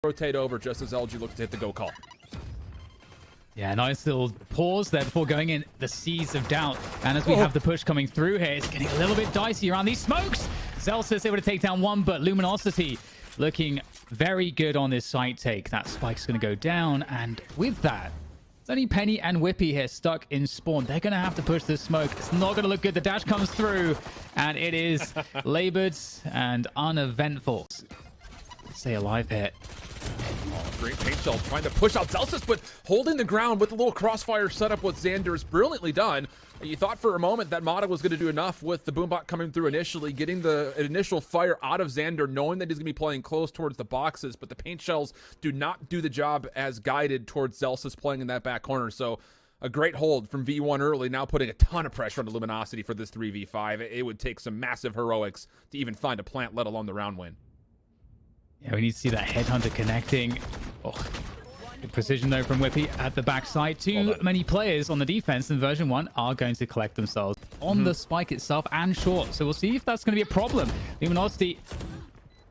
rotate over just as LG looks to hit the go call. Yeah, nice little pause there before going in the seas of doubt. And as we have the push coming through here, it's getting a little bit dicey around these smokes. Zelsis able to take down one, but Luminosity looking very good on this site take. That spike's going to go down, and with that, it's only Penny and Whippy here stuck in spawn. They're going to have to push this smoke. It's not going to look good. The dash comes through, and it is labored and uneventful. Stay alive here. Oh, great paint shell trying to push out Zelsis, but holding the ground with a little crossfire setup with Xander is brilliantly done. You thought for a moment that Mata was going to do enough with the boombot coming through initially, getting the initial fire out of Xander, knowing that he's going to be playing close towards the boxes, but the paint shells do not do the job as guided towards Zelsis playing in that back corner. So a great hold from V1 early, now putting a ton of pressure on the Luminosity for this 3v5. It would take some massive heroics to even find a plant, let alone the round win. Yeah, we need to see that headhunter connecting. Oh, good precision though from Whippy at the backside. Too many players on the defense, and Version 1 are going to collect themselves on the spike itself and short. So we'll see if that's going to be a problem. Luminosity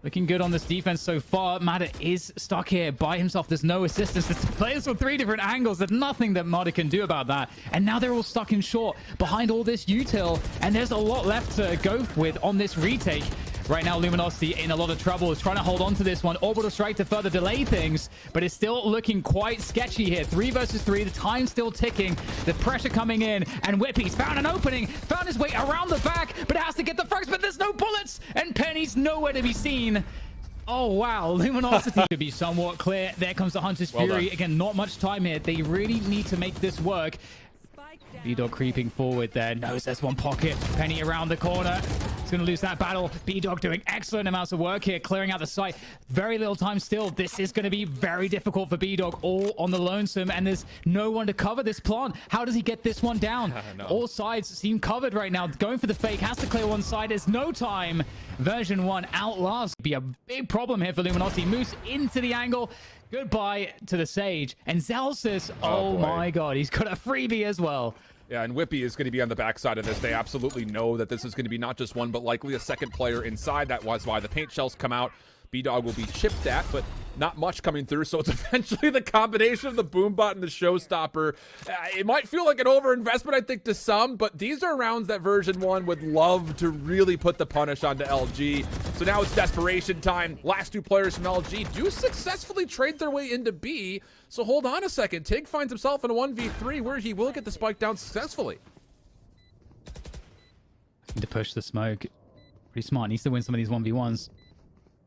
looking good on this defense so far. Mata is stuck here by himself. There's no assistance. There's players from 3 different angles. There's nothing that Mata can do about that. And now they're all stuck in short behind all this util. And there's a lot left to go with on this retake. Right now, Luminosity in a lot of trouble. Is trying to hold on to this one. Orbital strike to further delay things, but it's still looking quite sketchy here. 3 versus 3. The time's still ticking. The pressure coming in, and Whippy's found an opening. Found his way around the back, but has to get the frags, but there's no bullets, and Penny's nowhere to be seen. Oh, wow. Luminosity to be somewhat clear. There comes the Hunter's Fury. Again, not much time here. They really need to make this work. B-Dog creeping forward there. Knows there's one pocket. Penny around the corner. He's going to lose that battle. B-Dog doing excellent amounts of work here, clearing out the site. Very little time still. This is going to be very difficult for B-Dog, all on the lonesome, and there's no one to cover this plant. How does he get this one down? All sides seem covered right now. Going for the fake. Has to clear one side. There's no time. Version 1 outlasts. Be a big problem here for Luminosity. Moves into the angle. Goodbye to the Sage. And Zelsis, oh my god, he's got a freebie as well. Yeah, and Whippy is going to be on the backside of this. They absolutely know that this is going to be not just one, but likely a second player inside. That was why the paint shells come out. B-Dog will be chipped at, but not much coming through. So it's eventually the combination of the boombot and the showstopper. It might feel like an overinvestment, I think, to some, but these are rounds that Version 1 would love to really put the punish onto LG. So now it's desperation time. Last 2 players from LG do successfully trade their way into B. So hold on a second. Tig finds himself in a 1v3 where he will get the spike down successfully. Need to push the smoke. Pretty smart. Needs to win some of these 1v1s.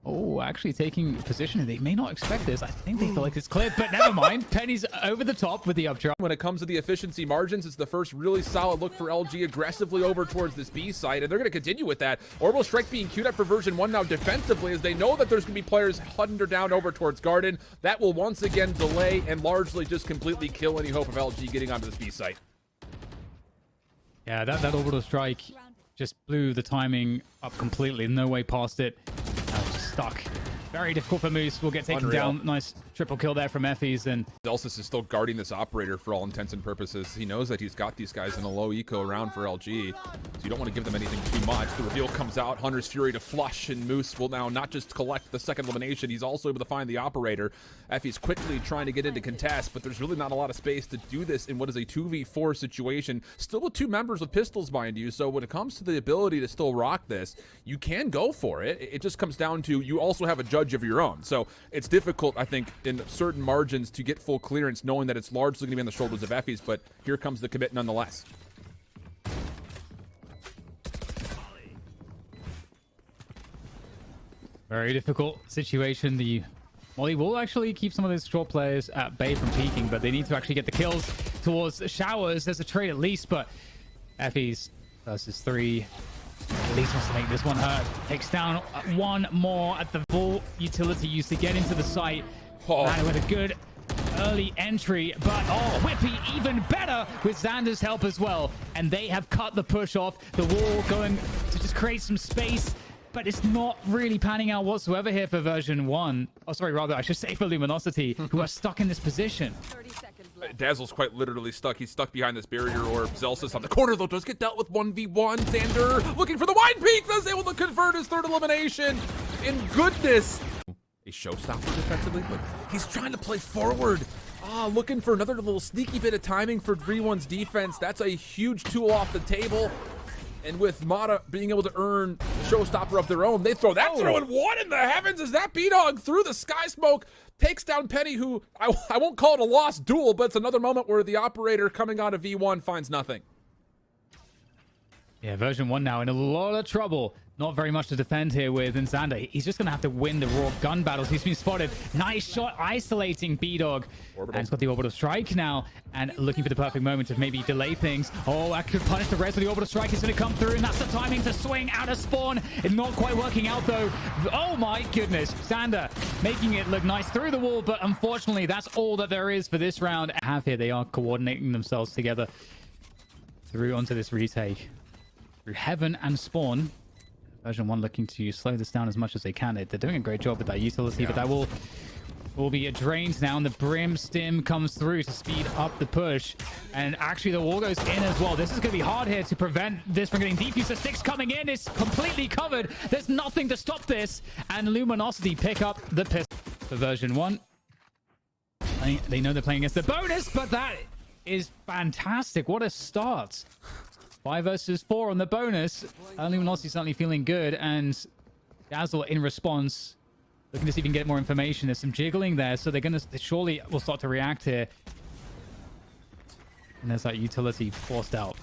Oh, actually taking position. They may not expect this. I think they feel like it's cleared, but never mind. Penny's over the top with the updraw. When it comes to the efficiency margins, it's the first really solid look for LG aggressively over towards this B site, and they're going to continue with that. Orbital strike being queued up for Version 1 now defensively, as they know that there's going to be players hunter down over towards Garden. That will once again delay and largely just completely kill any hope of LG getting onto this B site. Yeah, that orbital strike just blew the timing up completely. No way past it. Stuck. Very difficult for Moose. Will get taken down. Nice triple kill there from Effie's. And Zelsis is still guarding this operator for all intents and purposes. He knows that he's got these guys in a low eco round for LG, so you don't want to give them anything too much. The reveal comes out. Hunter's Fury to flush, and Moose will now not just collect the second elimination, he's also able to find the operator. Effie's quickly trying to get into contest, but there's really not a lot of space to do this in what is a 2v4 situation. Still with 2 members with pistols, mind you, so when it comes to the ability to still rock this, you can go for it. It just comes down to you also have a judge of your own. So it's difficult, I think, in certain margins to get full clearance, knowing that it's largely going to be on the shoulders of Effie's, but here comes the commit nonetheless. very difficult situation. The Molly will actually keep some of those short players at bay from peeking, but they need to actually get the kills towards Showers. There's a trade at least, but Effie's versus 3 at least wants to make this one hurt. Takes down one more at the full utility used to get into the site. And with a good early entry, but Whippy even better with Xander's help as well. And they have cut the push off. The wall going to just create some space, but it's not really panning out whatsoever here for Version 1. Oh, sorry, rather, I should say for Luminosity, who are stuck in this position. 30 seconds left. Dazzle's quite literally stuck. He's stuck behind this barrier orb. Zelsis on the corner, though, does get dealt with 1v1. Xander looking for the wide peak. That's able to convert his third elimination. In goodness. A a showstopper defensively, but he's trying to play forward. Looking for another little sneaky bit of timing for V1's defense. That's a huge tool off the table. And with Mata being able to earn a showstopper of their own, they throw that through, and what in the heavens is that? B-Dog through the sky smoke takes down Penny, who I won't call it a lost duel, but it's another moment where the operator coming out of V1 finds nothing. Yeah, version 1 now in a lot of trouble. Not very much to defend here with Xander. He's just going to have to win the raw gun battles. He's been spotted. Nice shot isolating B-Dog. And he's got the orbital strike now and looking for the perfect moment to maybe delay things. Oh, that could punish the rest of the orbital strike. Is going to come through, and that's the timing to swing out of spawn. It's not quite working out, though. Oh, my goodness. Xander making it look nice through the wall, but unfortunately, that's all that there is for this round. Here, they are coordinating themselves together through onto this retake. Through heaven and spawn. Version 1 looking to slow this down as much as they can. They're doing a great job with that utility, but that will be drained now, and the Brim Stim comes through to speed up the push. And actually, the wall goes in as well. This is going to be hard here to prevent this from getting defused. The sticks coming in. It's completely covered. There's nothing to stop this. And Luminosity pick up the pistol for Version 1. They know they're playing against the bonus, but that is fantastic. What a start. 5 versus 4 on the bonus. Luminosity certainly feeling good, and Dazzle in response, looking to see if he can get more information. There's some jiggling there, so they surely will start to react here. And there's that utility forced out.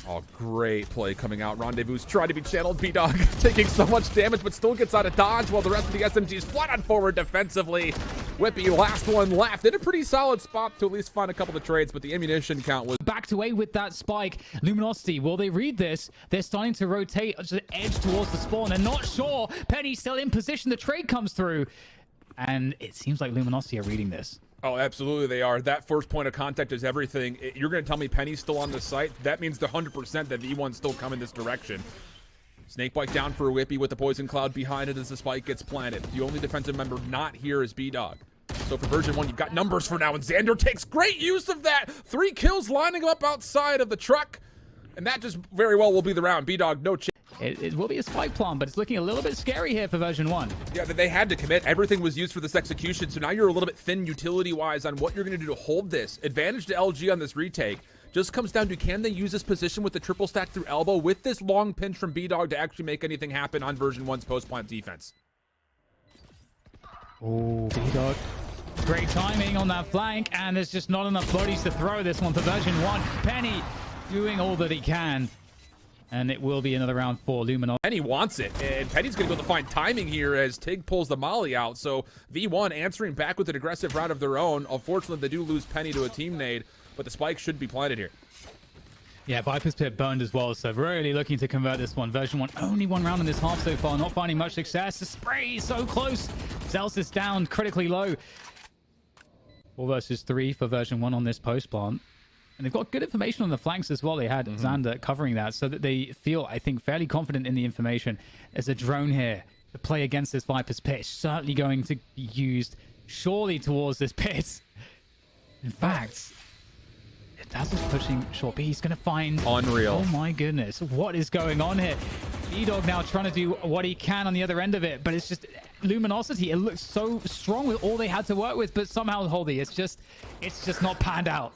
Oh, great play coming out. Rendezvous trying to be channeled. B-Dog taking so much damage, but still gets out of dodge while the rest of the SMGs flat on forward defensively. Whippy, last one left. In a pretty solid spot to at least find a couple of trades, but the ammunition count was... Backed away with that spike. Luminosity, will they read this? They're starting to rotate, to edge towards the spawn. They're not sure. Penny's still in position. The trade comes through. And it seems like Luminosity are reading this. Oh, absolutely they are. That first point of contact is everything. You're going to tell me Penny's still on the site? That means the 100% that V1's still coming this direction. Snakebite down for a Whippy with the poison cloud behind it as the spike gets planted. The only defensive member not here is B-Dog. So for version 1, you've got numbers for now, and Xander takes great use of that. 3 kills lining up outside of the truck, and that just very well will be the round. B-Dog, no chance. It will be a spike plant, but it's looking a little bit scary here for version 1. Yeah, they had to commit. Everything was used for this execution, so now you're a little bit thin utility-wise on what you're going to do to hold this. Advantage to LG on this retake. Just comes down to, can they use this position with the triple stack through elbow with this long pinch from B-Dog to actually make anything happen on version 1's post-plant defense? Oh, B-Dog. Great timing on that flank, and there's just not enough bodies to throw this one for version 1. Penny doing all that he can. And it will be another round for Luminosity. Penny wants it, and Penny's going to go to find timing here as Tig pulls the molly out. So V1 answering back with an aggressive round of their own. Unfortunately, they do lose Penny to a team nade, but the spike should be planted here. Yeah, Viper's Pit burned as well, so really looking to convert this one. Version 1, only 1 round in this half so far, not finding much success. The spray is so close. Celsius down, critically low. 4 versus 3 for version 1 on this post plant. And they've got good information on the flanks as well. They had Xander covering that so that they feel, I think, fairly confident in the information. There's a drone here to play against this Viper's Pit. It's certainly going to be used surely towards this pit. In fact, Dazzle's pushing short B. He's going to find... Unreal. Oh my goodness. What is going on here? B-Dog now trying to do what he can on the other end of it, but it's just Luminosity. It looks so strong with all they had to work with, but somehow, Holdy, it's just not panned out.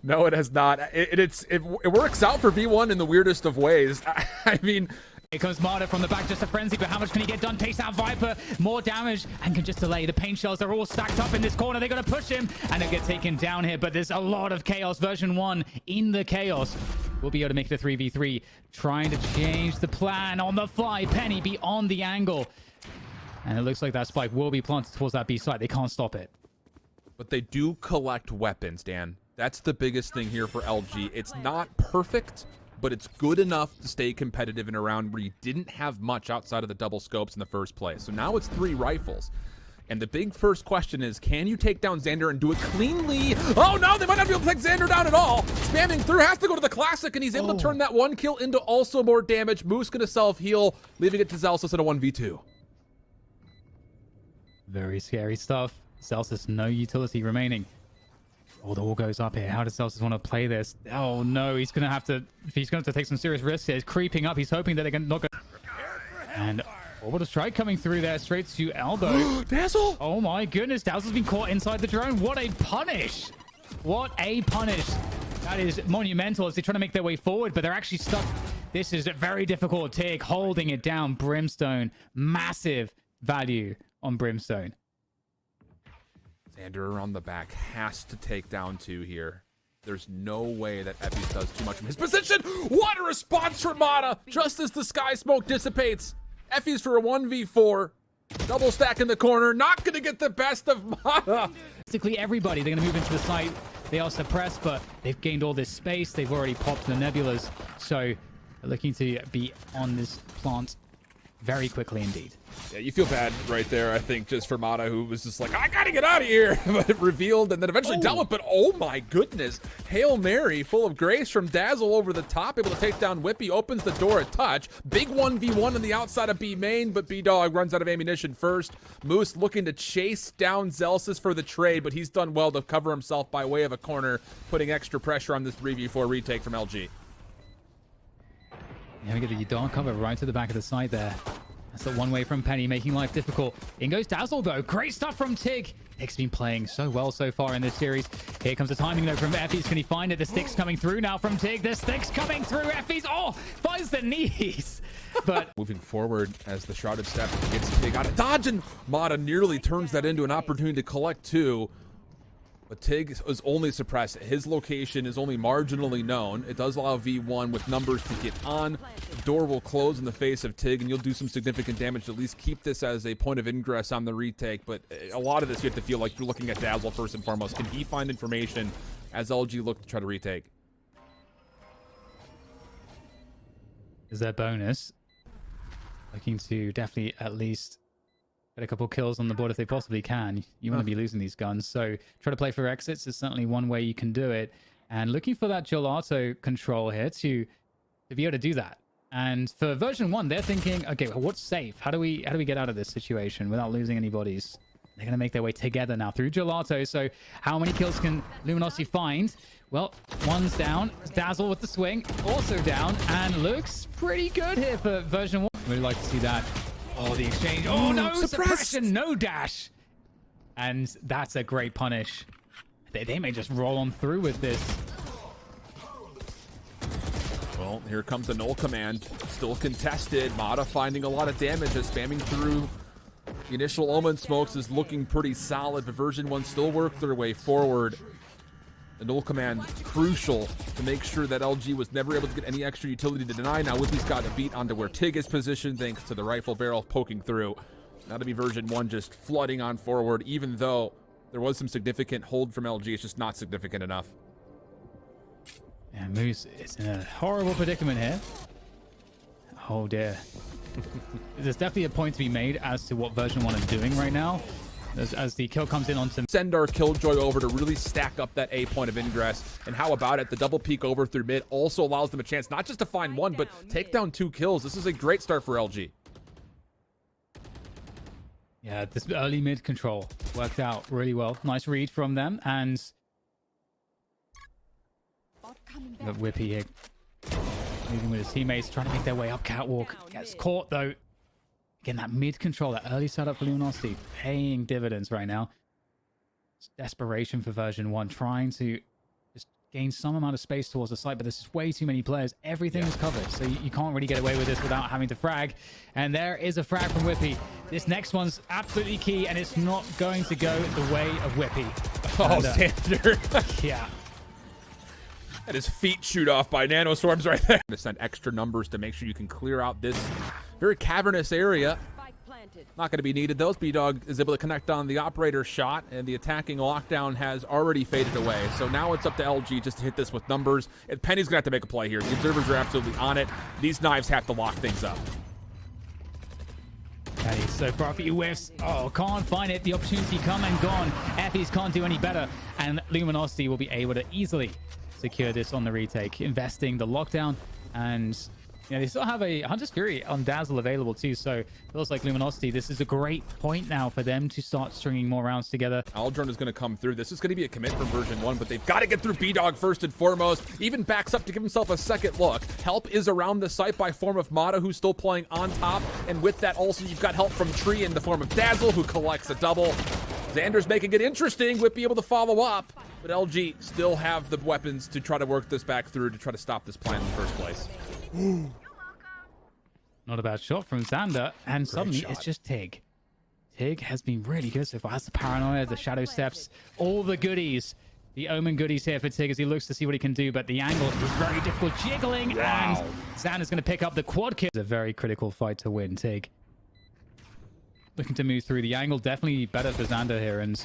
No, it has not. It works out for V1 in the weirdest of ways. I mean... Here comes Marta from the back, just a frenzy, but how much can he get done? Takes out Viper, more damage, and can just delay. The paint shells are all stacked up in this corner. They're going to push him, and he'll get taken down here, but there's a lot of chaos. Version 1 in the chaos. We'll be able to make it a 3v3. Trying to change the plan on the fly. Penny beyond the angle. And it looks like that spike will be planted towards that B site. They can't stop it. But they do collect weapons, Dan. That's the biggest thing here for LG. It's not perfect, but it's good enough to stay competitive in a round where you didn't have much outside of the double scopes in the first place. So now it's 3 rifles. And the big first question is, can you take down Xander and do it cleanly? Oh no, they might not be able to take Xander down at all. Spamming through, has to go to the classic, and he's able to turn that 1 kill into also more damage. Moose gonna self-heal, leaving it to Celsius at a 1v2. Very scary stuff. Celsius, no utility remaining. Oh, the wall goes up here. How does Celsius want to play this? Oh no, he's gonna have to take some serious risks here. He's creeping up. He's hoping that they're not going. And Orbital strike coming through there, straight to elbow. Dazzle! Oh my goodness, Dazzle's been caught inside the drone. What a punish! What a punish! That is monumental as they try to make their way forward, but they're actually stuck. This is a very difficult take, holding it down. Brimstone, massive value on Brimstone. Xander on the back has to take down 2 here. There's no way that Effys does too much from his position. What a response from Mata! Just as the sky smoke dissipates. Effys for a 1v4. Double stack in the corner. Not going to get the best of Mata. Basically everybody, they're going to move into the site. They are suppressed, but they've gained all this space. They've already popped the nebulas. So they're looking to be on this plant very quickly indeed. Yeah, you feel bad right there, I think, just for Mata, who was just like, I gotta get out of here. But it revealed and then eventually dealt with, but oh my goodness. Hail Mary, full of grace from Dazzle over the top, able to take down Whippy, opens the door a touch. Big 1v1 on the outside of B main, but B-Dog runs out of ammunition first. Moose looking to chase down Zelsis for the trade, but he's done well to cover himself by way of a corner, putting extra pressure on this 3v4 retake from LG. Yeah, we get the Yadon cover right to the back of the side there. That's the one way from Penny, making life difficult. In goes Dazzle, though. Great stuff from Tig. Tig's been playing so well so far in this series. Here comes the timing, though, from Effys. Can he find it? The stick's coming through now from Tig. The stick's coming through. Effys, oh, finds the knees. But moving forward as the Shrouded Step gets Tig out of dodge, and Mata nearly turns that into an opportunity to collect 2. But Tig is only suppressed. His location is only marginally known. It does allow V1 with numbers to get on. The door will close in the face of Tig, and you'll do some significant damage to at least keep this as a point of ingress on the retake. But a lot of this, you have to feel like you're looking at Dazzle first and foremost. Can he find information as LG look to try to retake? is their bonus. Looking to definitely at least get a couple kills on the board if they possibly can. You want to be losing these guns, so try to play for exits is certainly one way you can do it. And looking for that gelato control here to be able to do that. And for version 1, they're thinking, okay, well, what's safe? How do we get out of this situation without losing any bodies? They're going to make their way together now through gelato. So how many kills can Luminosity find? Well, one's down. Dazzle with the swing, also down, and looks pretty good here for version 1. Really like to see that. Oh, the exchange. Oh, no, suppression, no dash. And that's a great punish. They may just roll on through with this. Well, here comes the null command. Still contested. Mata finding a lot of damage as spamming through. The initial Omen smokes is looking pretty solid, but version 1 still worked their way forward. The null command crucial to make sure that LG was never able to get any extra utility to deny. Now Whippy's got a beat onto where Tig is positioned thanks to the rifle barrel poking through. Now to be version 1 just flooding on forward, even though there was some significant hold from LG. It's just not significant enough. Yeah, Moose is in a horrible predicament here. Oh dear. There's definitely a point to be made as to what version 1 is doing right now. As the kill comes in on some... Send our Killjoy over to really stack up that A point of ingress. And how about it? The double peek over through mid also allows them a chance not just to find one, but take down 2 kills. This is a great start for LG. Yeah, this early mid control worked out really well. Nice read from them. And Whippy here moving with his teammates, trying to make their way up catwalk. Gets caught though. Again, that mid control, that early setup for Luminosity, paying dividends right now. It's desperation for version 1, trying to just gain some amount of space towards the site, but there's just way too many players. Everything is covered, so you can't really get away with this without having to frag. And there is a frag from Whippy. This next one's absolutely key, and it's not going to go the way of Whippy. Oh, Xander. Yeah. And his feet shoot off by nanoswarms right there. To send extra numbers to make sure you can clear out this very cavernous area. Not going to be needed though. B-Dog is able to connect on the operator shot, and the attacking lockdown has already faded away. So now it's up to LG just to hit this with numbers. And Penny's going to have to make a play here. The observers are absolutely on it. These knives have to lock things up. Penny so far a few whiffs. Oh, can't find it. The opportunity come and gone. Effys can't do any better. And Luminosity will be able to easily secure this on the retake, investing the lockdown and Yeah, they still have a Hunter's Fury on Dazzle available too, so feels like Luminosity, this is a great point now for them to start stringing more rounds together. Aldrin is going to come through. This is going to be a commit from version 1, but they've got to get through B-Dog first and foremost. Even backs up to give himself a second look. Help is around the site by form of Mata, who's still playing on top, and with that also you've got help from Tree in the form of Dazzle, who collects a double. Xander's making it interesting. Whippy able to follow up, but LG still have the weapons to try to work this back through to try to stop this plan in the first place. Not a bad shot from Xander, and suddenly shot. it's just Tig. Tig has been really good so far. Has the paranoia, the shadow steps, all the goodies. The Omen goodies here for Tig as he looks to see what he can do, but the angle is very difficult. Jiggling, and Xander's going to pick up the quad kill. It's a very critical fight to win, Tig. Looking to move through the angle, definitely better for Xander here, and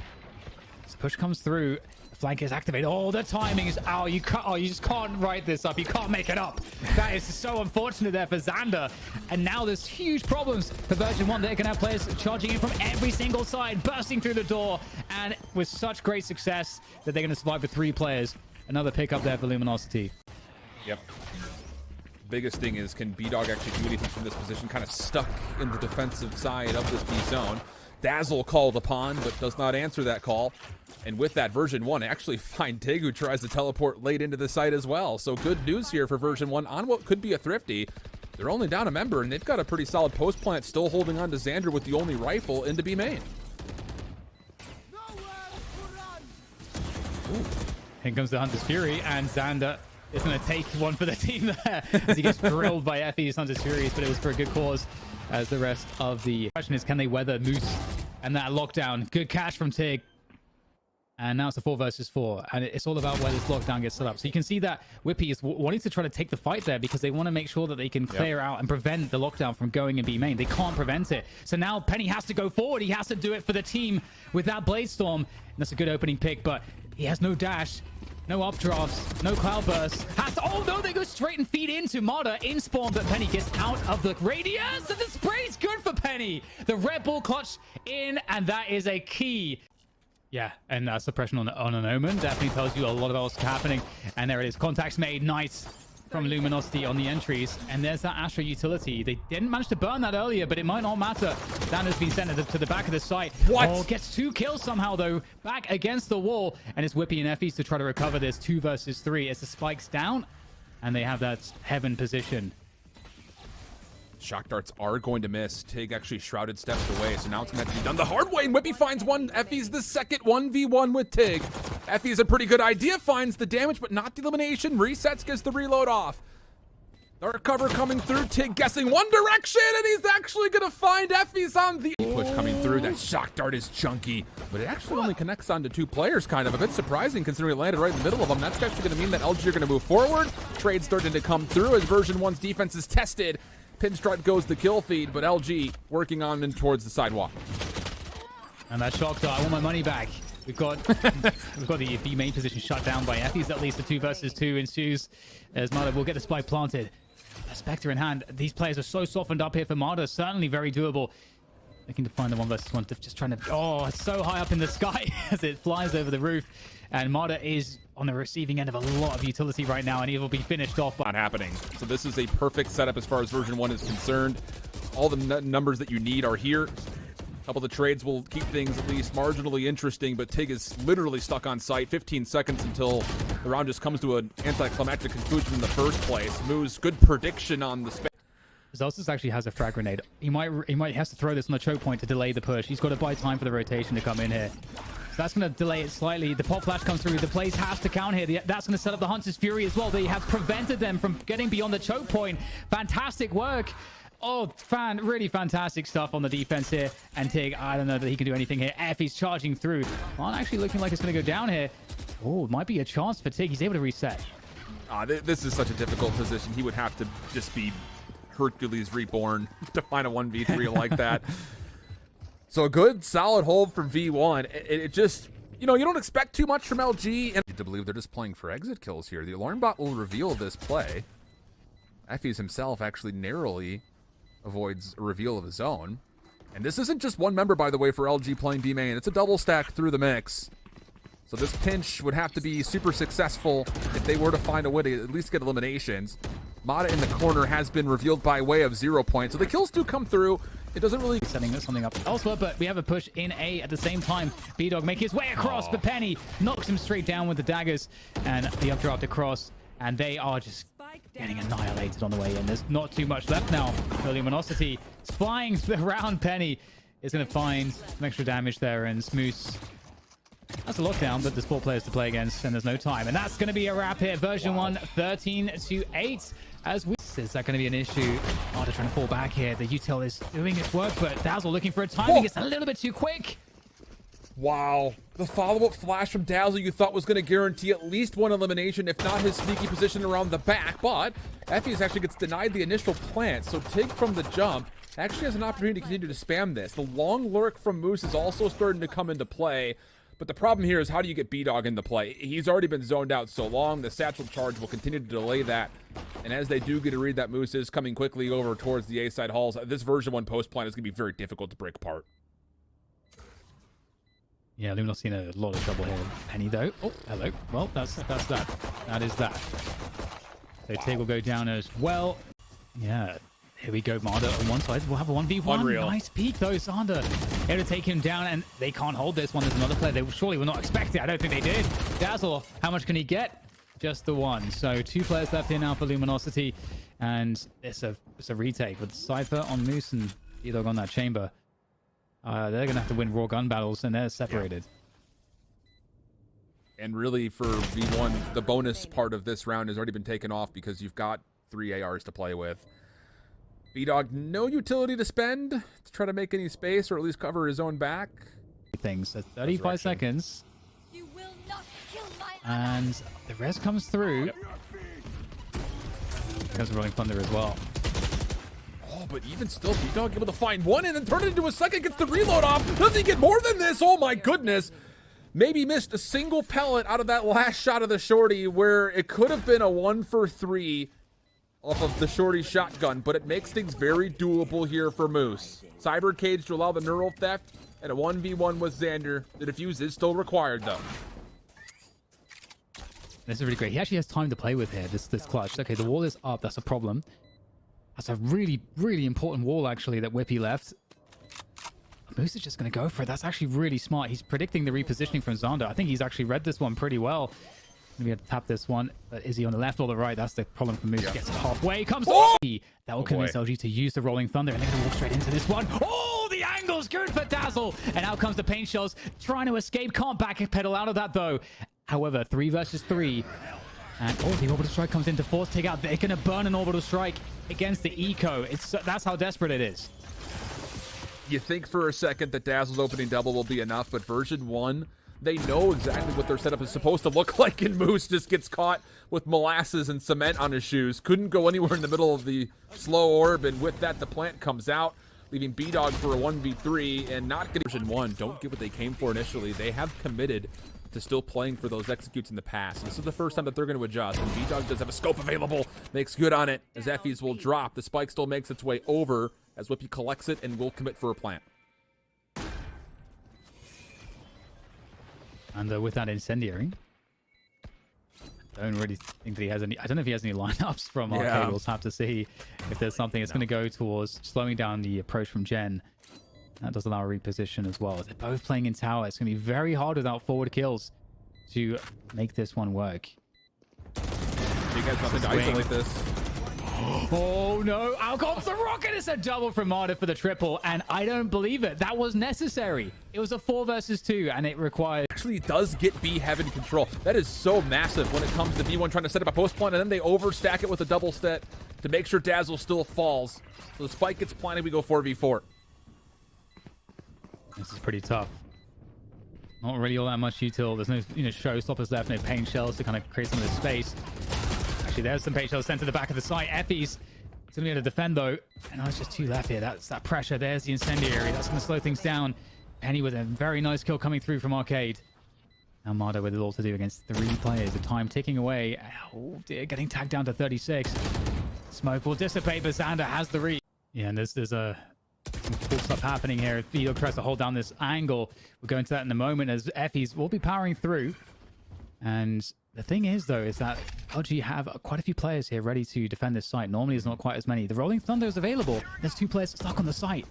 as push comes through, the flank is activated. Oh, the timing is out. You just can't write this up. You can't make it up. That is so unfortunate there for Xander. And now there's huge problems for version 1. They're going to have players charging in from every single side, bursting through the door, and with such great success that they're going to survive with 3 players. Another pick up there for Luminosity. Yep. Biggest thing is, can B-Dog actually do anything from this position? Kind of stuck in the defensive side of this B zone. Dazzle called upon, but does not answer that call. And with that, version 1 actually find Tig, who tries to teleport late into the site as well. So good news here for version 1 on what could be a thrifty. They're only down a member, and they've got a pretty solid post plant still holding on to Xander with the only rifle into B main. Ooh. Here comes the Hunter's Fury, and Xander is going to take one for the team there as he gets drilled by Effie's Hunter's Furies, but it was for a good cause. As the rest of the question is, can they weather Moose and that lockdown? Good catch from Tig. And now it's a 4 versus 4, and it's all about where this lockdown gets set up. So you can see that Whippy is wanting to try to take the fight there because they want to make sure that they can clear out and prevent the lockdown from going in B main. They can't prevent it. So now Penny has to go forward. He has to do it for the team with that Blade Storm. And that's a good opening pick, but he has no dash. No updrafts, no cloudburst. Oh no, they go straight and feed into Mata in spawn, but Penny gets out of the radius, and the spray's good for Penny. The Red Bull clutch in, and that is a key. Yeah, and suppression on an Omen definitely tells you a lot about what's happening. And there it is, contacts made, nice from Luminosity on the entries. And there's that Astra utility. They didn't manage to burn that earlier, but it might not matter. Dan has been sent to the back of the site. What? Oh, gets 2 kills somehow, though. Back against the wall. And it's Whippy and Effie's to try to recover this 2 versus 3 as the spike's down. And they have that heaven position. Shock darts are going to miss. Tig actually shrouded steps away, so now it's going to have to be done the hard way. And Whippy finds one. Effie's the second 1v1 with Tig. Effie's a pretty good idea, finds the damage, but not the elimination. Resets, gets the reload off. Dark cover coming through. Tig guessing one direction, and he's actually going to find Effie's on the push coming through. That shock dart is chunky, but it actually only connects onto 2 players, kind of. A bit surprising considering it landed right in the middle of them. That's actually going to mean that LG are going to move forward. Trade starting to come through as version 1's defense is tested. Pinstripe goes the kill feed, but LG working on and towards the sidewalk. And that shock dart, I want my money back. We've got the B main position shut down by Effie's. At least the 2 versus 2 ensues as Mata will get the spike planted. A Spectre in hand. These players are so softened up here for Mata. Certainly very doable. Looking to find the 1 versus 1. Just trying to... Oh, it's so high up in the sky as it flies over the roof. And Mata is on the receiving end of a lot of utility right now, and he will be finished off. Not happening. So this is a perfect setup as far as version 1 is concerned. All the numbers that you need are here. A couple of the trades will keep things at least marginally interesting, but Tig is literally stuck on site. 15 seconds until the round just comes to an anticlimactic conclusion in the first place. Moose, good prediction on the space. Zelsus actually has a frag grenade. He might has to throw this on the choke point to delay the push. He's got to buy time for the rotation to come in here. So that's going to delay it slightly. The pop flash comes through. The plays has to count here. That's going to set up the Hunter's Fury as well. They have prevented them from getting beyond the choke point. Fantastic work. Oh, really fantastic stuff on the defense here. And Tig, I don't know that he can do anything here. Effie's charging through. Well, actually looking like it's going to go down here. Oh, it might be a chance for Tig. He's able to reset. This is such a difficult position. He would have to just be Hercules reborn to find a 1v3 like that. So a good solid hold from V1. It just, you don't expect too much from LG, and to believe they're just playing for exit kills here. The alarm bot will reveal this play. Effie's himself actually narrowly avoids a reveal of his own. And this isn't just one member, by the way, for LG playing B main. It's a double stack through the mix. So this pinch would have to be super successful if they were to find a way to at least get eliminations. Mata in the corner has been revealed by way of 0 points. So the kills do come through. It doesn't really... Setting something up elsewhere, but we have a push in A at the same time. bdog making his way across, but Penny knocks him straight down with the daggers and the updraft across. And they are just getting annihilated on the way in. There's not too much left now. The Luminosity is flying around. Penny is going to find some extra damage there, and Smoose... That's a lockdown, but there's 4 players to play against, and there's no time. And that's going to be a wrap here. Version 1, 13-8. Is that going to be an issue? Arda trying to fall back here. The util is doing its work, but Dazzle looking for a timing. It's a little bit too quick. Wow. The follow-up flash from Dazzle you thought was going to guarantee at least one elimination, if not his sneaky position around the back. But Effie's actually gets denied the initial plant. So Tig from the jump actually has an opportunity to continue to spam this. The long lurk from Moose is also starting to come into play. But the problem here is, how do you get bdog into play? He's already been zoned out so long. The satchel charge will continue to delay that. And as they do get a read that Moose is coming quickly over towards the A side halls, this version 1 post plan is going to be very difficult to break apart. Yeah, Luminosity in a lot of trouble here. Penny though. Oh, hello. Well, that's that. That is that. So Tig will go down as well. Yeah. Here we go, Marda on one side. We'll have a 1v1. Unreal. Nice peek, though. Sander here to take him down, and they can't hold this one. There's another player. They surely were not expecting. I don't think they did. Dazzle, how much can he get? Just the one. So 2 players left here now for Luminosity, and it's a retake with Cypher on Moose and bdog on that chamber. They're going to have to win raw gun battles, and they're separated. Yeah. And really, for V1, the bonus part of this round has already been taken off because you've got 3 ARs to play with. bdog, no utility to spend to try to make any space or at least cover his own back. Things at 35 seconds. You will not kill my And the res comes through. Yep. There's Rolling Thunder as well. Oh, but even still, bdog able to find one and then turn it into a second, gets the reload off. Does he get more than this? Oh my goodness. Maybe missed a single pellet out of that last shot of the shorty, where it could have been a 1 for 3 off of the shorty shotgun, but it makes things very doable here for Moose. Cyber Cage to allow the neural theft, and a 1v1 with Xander. The defuse is still required, though. This is really great. He actually has time to play with here, this clutch. Okay, the wall is up. That's a problem. That's a really, really important wall, actually, that Whippy left. Moose is just going to go for it. That's actually really smart. He's predicting the repositioning from Xander. I think he's actually read this one pretty well. Maybe have to tap this one, but is he on the left or the right? That's the problem for Moose. Gets it halfway, comes that will convince LG to use the Rolling Thunder, and they're going to walk straight into this one. Oh, the angle's good for Dazzle, and out comes the paint shells, trying to escape, can't backpedal out of that though. However, 3 versus 3, and oh, the orbital strike comes in to force take out. They're going to burn an orbital strike against the eco. That's how desperate it is. You think for a second that Dazzle's opening double will be enough, but version 1, they know exactly what their setup is supposed to look like, and Moose just gets caught with molasses and cement on his shoes. Couldn't go anywhere in the middle of the slow orb, and with that, the plant comes out, leaving bdog for a 1v3, and not getting version 1. Don't get what they came for initially. They have committed to still playing for those executes in the past. This is the first time that they're going to adjust, and bdog does have a scope available. Makes good on it, as Effie's will drop. The spike still makes its way over, as Whippy collects it and will commit for a plant. And with that incendiary, I don't really think that he has any. I don't know if he has any lineups from Arcade. We'll have to see if there's something that's going to go towards slowing down the approach from Gen. That does allow a reposition as well. They're both playing in tower. It's going to be very hard without forward kills to make this one work. So you guys nothing to isolate this. Oh no, out comes the rocket. It's a double from Marta for the triple, and I don't believe it. That was necessary. It was a 4 versus 2, and it required... Actually does get B heaven control. That is so massive when it comes to V1 trying to set up a post plant, and then they overstack it with a double set to make sure Dazzle still falls. So the spike gets planted, we go 4v4. This is pretty tough. Not really all that much util. There's no showstoppers left, no pain shells to kind of create some of this space. Actually, there's some pain shells sent to the back of the site. Effie's going to be able to defend, though. And there's just 2 left here. That's that pressure. There's the incendiary. That's going to slow things down. Penny with a very nice kill coming through from Arcade. Now Mardo with it all to do against 3 players. The time ticking away. Oh dear, getting tagged down to 36. Smoke will dissipate, but Xander has the read. Yeah, and there's some cool stuff happening here. Vito tries to hold down this angle. We'll go into that in a moment as Effie's will be powering through. And The thing is, though, is that LG have quite a few players here ready to defend this site. Normally, there's not quite as many. The Rolling Thunder is available. There's 2 players stuck on the site.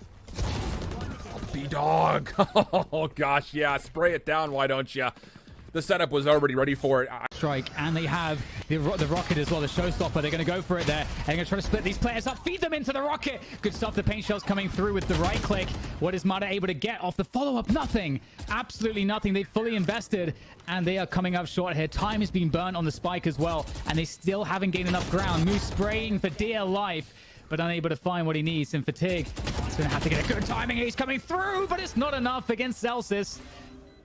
B-dog. Oh, gosh, yeah. Spray it down, why don't you? The setup was already ready for it. Strike, and they have the rocket as well, the showstopper. They're going to go for it there. And they're going to try to split these players up, feed them into the rocket. Good stuff. The paint shell's coming through with the right click. What is Mata able to get off the follow-up? Nothing. Absolutely nothing. They fully invested, and they are coming up short here. Time is being burnt on the spike as well, and they still haven't gained enough ground. Moose spraying for dear life, but unable to find what he needs. And Fatigue, he's going to have to get a good timing. He's coming through, but it's not enough against Celsius.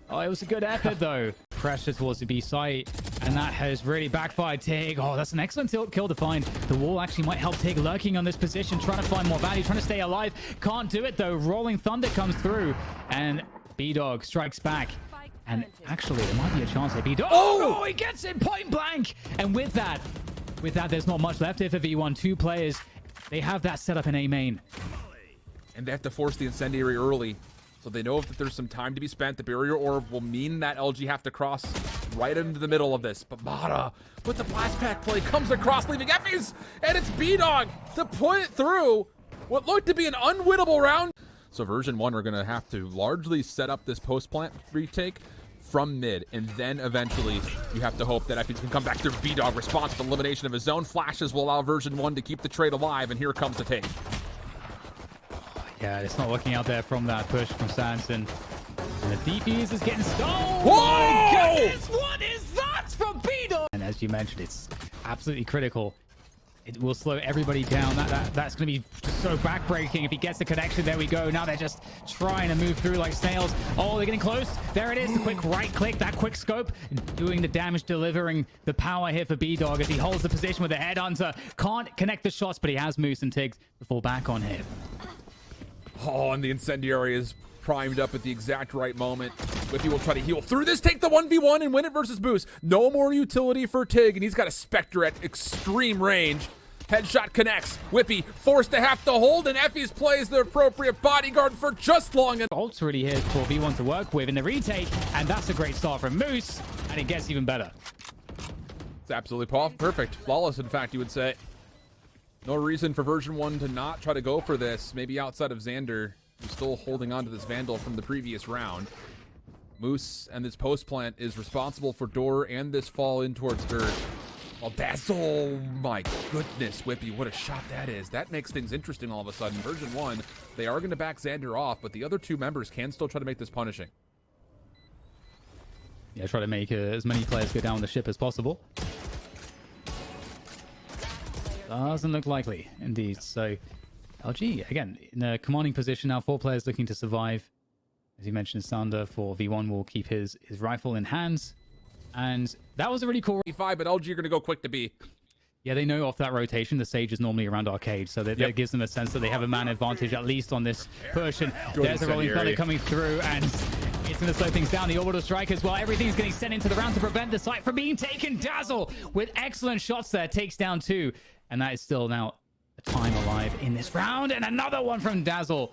Oh, it was a good effort, though. Pressure towards the B site, and that has really backfired. Tig, oh, that's an excellent kill to find. The wall actually might help Tig lurking on this position, trying to find more value, trying to stay alive. Can't do it, though. Rolling Thunder comes through, and B-Dog strikes back. And actually, there might be a chance here. B-Dog, oh, he gets it point blank. And with that, there's not much left here for V1. 2 players, they have that set up in A main. And they have to force the incendiary early. So they know that there's some time to be spent. The barrier orb will mean that LG have to cross right into the middle of this. But Mata, with the blast pack play, comes across, leaving Effies, and it's B-Dog to put it through what looked to be an unwinnable round. So Version 1 are going to have to largely set up this post-plant retake from mid, and then eventually you have to hope that Effies can come back through. B-Dog response to elimination of his zone. Flashes will allow Version 1 to keep the trade alive, and here comes the take. Yeah, it's not working out there from that push from Sanson. And the defuse is getting stolen. Whoa! My goodness, what is that from B-Dog? And as you mentioned, it's absolutely critical. It will slow everybody down. That's going to be so backbreaking if he gets the connection. There we go. Now they're just trying to move through like snails. Oh, they're getting close. There it is. The quick right click, that quick scope, doing the damage, delivering the power here for B-Dog as he holds the position with the headhunter. Can't connect the shots, but he has Moose and Tiggs to fall back on him. Oh, and the incendiary is primed up at the exact right moment. Whippy will try to heal through this, take the 1v1 and win it versus Boost. No more utility for Tig, and he's got a Spectre at extreme range. Headshot connects. Whippy forced to have to hold, and Effies plays the appropriate bodyguard for just long enough. Ult's really here for V1 to work with in the retake, and that's a great start from Moose, and it gets even better. It's absolutely perfect. Flawless, in fact, you would say. No reason for Version 1 to not try to go for this. Maybe outside of Xander, who's still holding on to this Vandal from the previous round. Moose and this post plant is responsible for door and this fall in towards dirt. Oh, Dazzle! My goodness, Whippy, what a shot that is. That makes things interesting all of a sudden. Version 1, they are going to back Xander off, but the other 2 members can still try to make this punishing. Yeah, try to make as many players go down the ship as possible. Doesn't look likely, indeed. So, LG, again, in a commanding position now. 4 players looking to survive. As you mentioned, Sander for V1 will keep his rifle in hands. And that was a really cool... but LG are going to go quick to B. Yeah, they know off that rotation, the Sage is normally around Arcade. So that gives them a sense that they have a man advantage, at least on this push. And there's a Rolling Thunder coming through, and it's going to slow things down. The orbital strike as well. Everything's getting sent into the round to prevent the site from being taken. Dazzle, with excellent shots there, takes down 2. And that is still now a time alive in this round. And another one from Dazzle.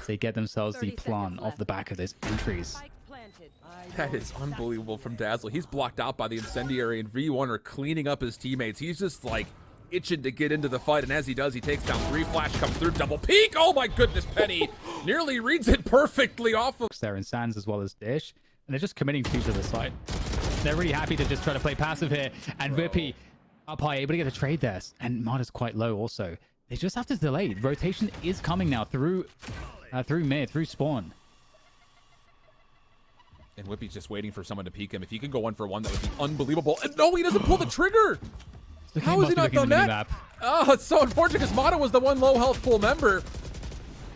They get themselves the plan off the back of those entries. That is unbelievable from Dazzle. He's blocked out by the incendiary, and V1 are cleaning up his teammates. He's just like itching to get into the fight, and as he does, he takes down 3. Flash comes through, double peek. Oh my goodness, Penny nearly reads it perfectly off of there in Sands as well as Dish, and they're just committing 2 to the side. They're really happy to just try to play passive here, and Whippy up high, able to get a trade there, and Mata's quite low also. They just have to delay. Rotation is coming now through mid, through spawn. And Whippy's just waiting for someone to peek him. If he could go 1-for-1, that would be unbelievable. And no, he doesn't pull the trigger. How has he not done that? Oh, it's so unfortunate because Mata was the one low health pool member.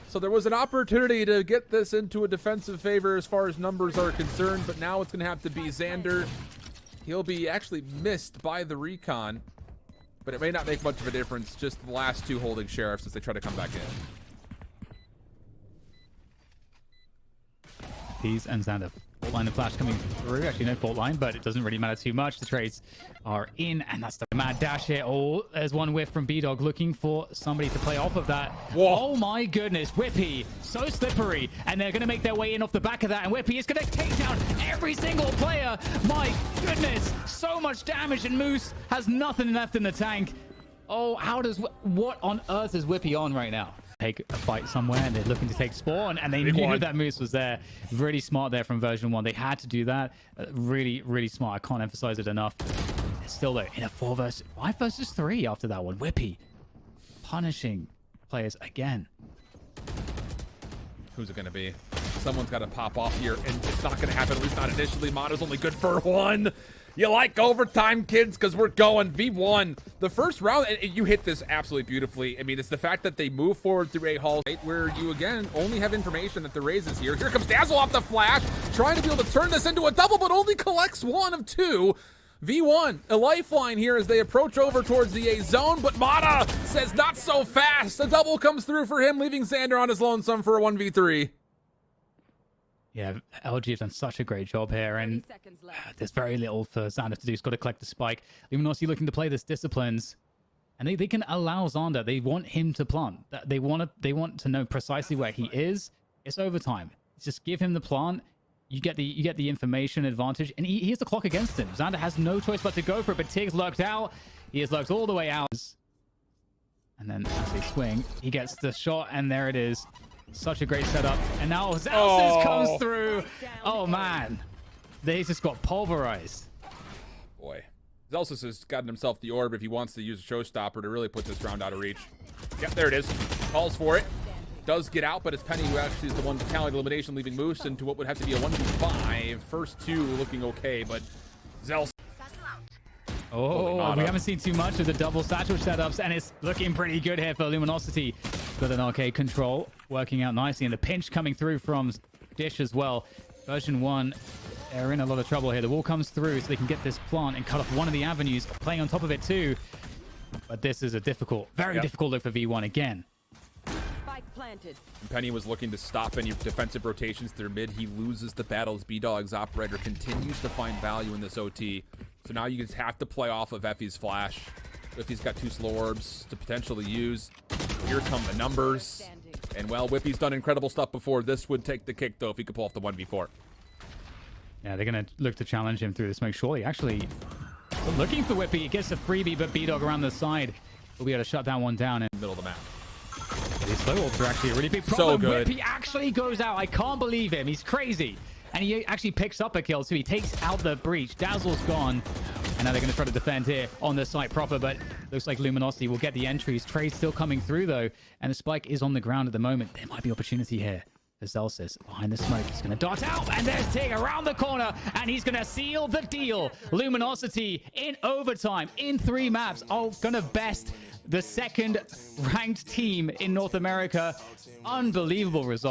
So there was an opportunity to get this into a defensive favor as far as numbers are concerned, but now it's going to have to be Xander. He'll be actually missed by the recon, but it may not make much of a difference. Just the last 2 holding sheriffs as they try to come back in. These and Xander. Fault line of flash coming through. Actually, no fault line, but it doesn't really matter too much. The trades are in, and that's the mad dash here. Oh, there's one whiff from B-Dog looking for somebody to play off of that. Whoa. Oh my goodness, Whippy, so slippery, and they're going to make their way in off the back of that, and Whippy is going to take down every every single player. My goodness, so much damage, and Moose has nothing left in the tank. Oh, what on earth is Whippy on right now? Take a fight somewhere, and they're looking to take spawn, and they knew that Moose was there. Really smart there from Version1. They had to do that. Really, really smart. I can't emphasize it enough. They're still there in a 5 versus 3 after that one. Whippy punishing players again. Who's it going to be? Someone's got to pop off here, and it's not going to happen, at least not initially. Mata's only good for 1. You like overtime, kids, because we're going V1. The first round, and you hit this absolutely beautifully. I mean, it's the fact that they move forward through a hall where you, again, only have information that the raise is here. Here comes Dazzle off the flash, trying to be able to turn this into a double, but only collects 1 of 2. V1, a lifeline here as they approach over towards the A zone, but Mata says not so fast. A double comes through for him, leaving Xander on his lonesome for a 1v3. Yeah, LG have done such a great job here, and there's very little for Xander to do. He's got to collect the spike. Luminosity looking to play this disciplines, and they can allow Xander. They want him to plant. They want to know precisely where he is. It's overtime. Just give him the plant. You get the information advantage, and he has the clock against him. Xander has no choice but to go for it, but Tig's lurked out. He is lurked all the way out. And then as they swing, he gets the shot, and there it is. Such a great setup. And now Zalsis comes through. Oh, man. They just got pulverized. Boy. Zalsis has gotten himself the orb if he wants to use a showstopper to really put this round out of reach. Yep, there it is. Calls for it. Does get out, but it's Penny who actually is the one to count elimination, leaving Moose into what would have to be a 1v5. First 2 looking okay, but Zalsis. Oh, we haven't seen too much of the double satchel setups, and it's looking pretty good here for Luminosity. Got an arcade control working out nicely, and the pinch coming through from Dish as well. Version1, they're in a lot of trouble here. The wall comes through so they can get this plant and cut off one of the avenues, playing on top of it too. But this is a difficult, very difficult look for V1 again. Planted. Penny was looking to stop any defensive rotations through mid. He loses the battle as B-Dog's operator continues to find value in this OT. So now you just have to play off of Effie's flash. Effie's got 2 slow orbs to potentially use. Here come the numbers. And well, Whippy's done incredible stuff before. This would take the cake though if he could pull off the 1v4. Yeah, they're going to look to challenge him through the smoke. Surely, actually, looking for Whippy. He gets a freebie, but B-Dog around the side will be able to shut that one down in the middle of the map. These slow orbs are actually a really big problem. So good. Whippy actually goes out. I can't believe him. He's crazy. And he actually picks up a kill, so he takes out the breach. Dazzle's gone. And now they're going to try to defend here on the site proper, but looks like Luminosity will get the entries. Trade's still coming through, though, and the spike is on the ground at the moment. There might be opportunity here for Zalsis behind the smoke. He's going to dart out, and there's Tig around the corner, and he's going to seal the deal. Luminosity in overtime in 3 maps. Oh, going to best the 2nd ranked team in North America. Unbelievable result.